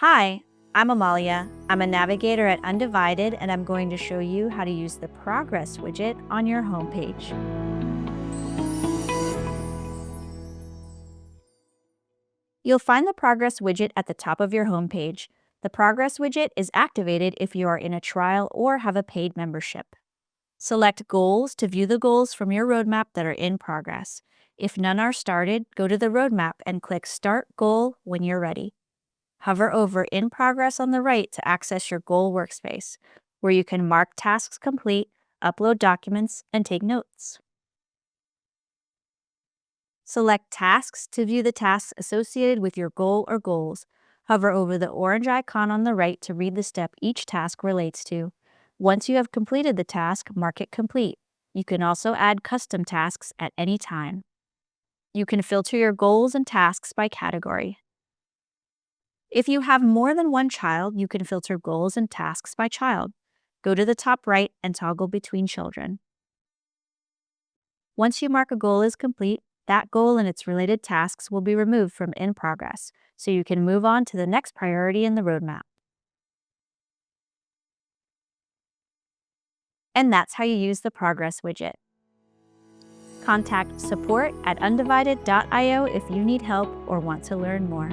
Hi, I'm Amalia. I'm a navigator at Undivided, and I'm going to show you how to use the Progress widget on your homepage. You'll find the Progress widget at the top of your homepage. The Progress widget is activated if you are in a trial or have a paid membership. Select Goals to view the goals from your roadmap that are in progress. If none are started, go to the roadmap and click Start Goal when you're ready. Hover over In Progress on the right to access your goal workspace, where you can mark tasks complete, upload documents, and take notes. Select Tasks to view the tasks associated with your goal or goals. Hover over the orange icon on the right to read the step each task relates to. Once you have completed the task, mark it complete. You can also add custom tasks at any time. You can filter your goals and tasks by category. If you have more than one child, you can filter goals and tasks by child. Go to the top right and toggle between children. Once you mark a goal is complete, that goal and its related tasks will be removed from In Progress, so you can move on to the next priority in the roadmap. And that's how you use the Progress widget. Contact support@undivided.io if you need help or want to learn more.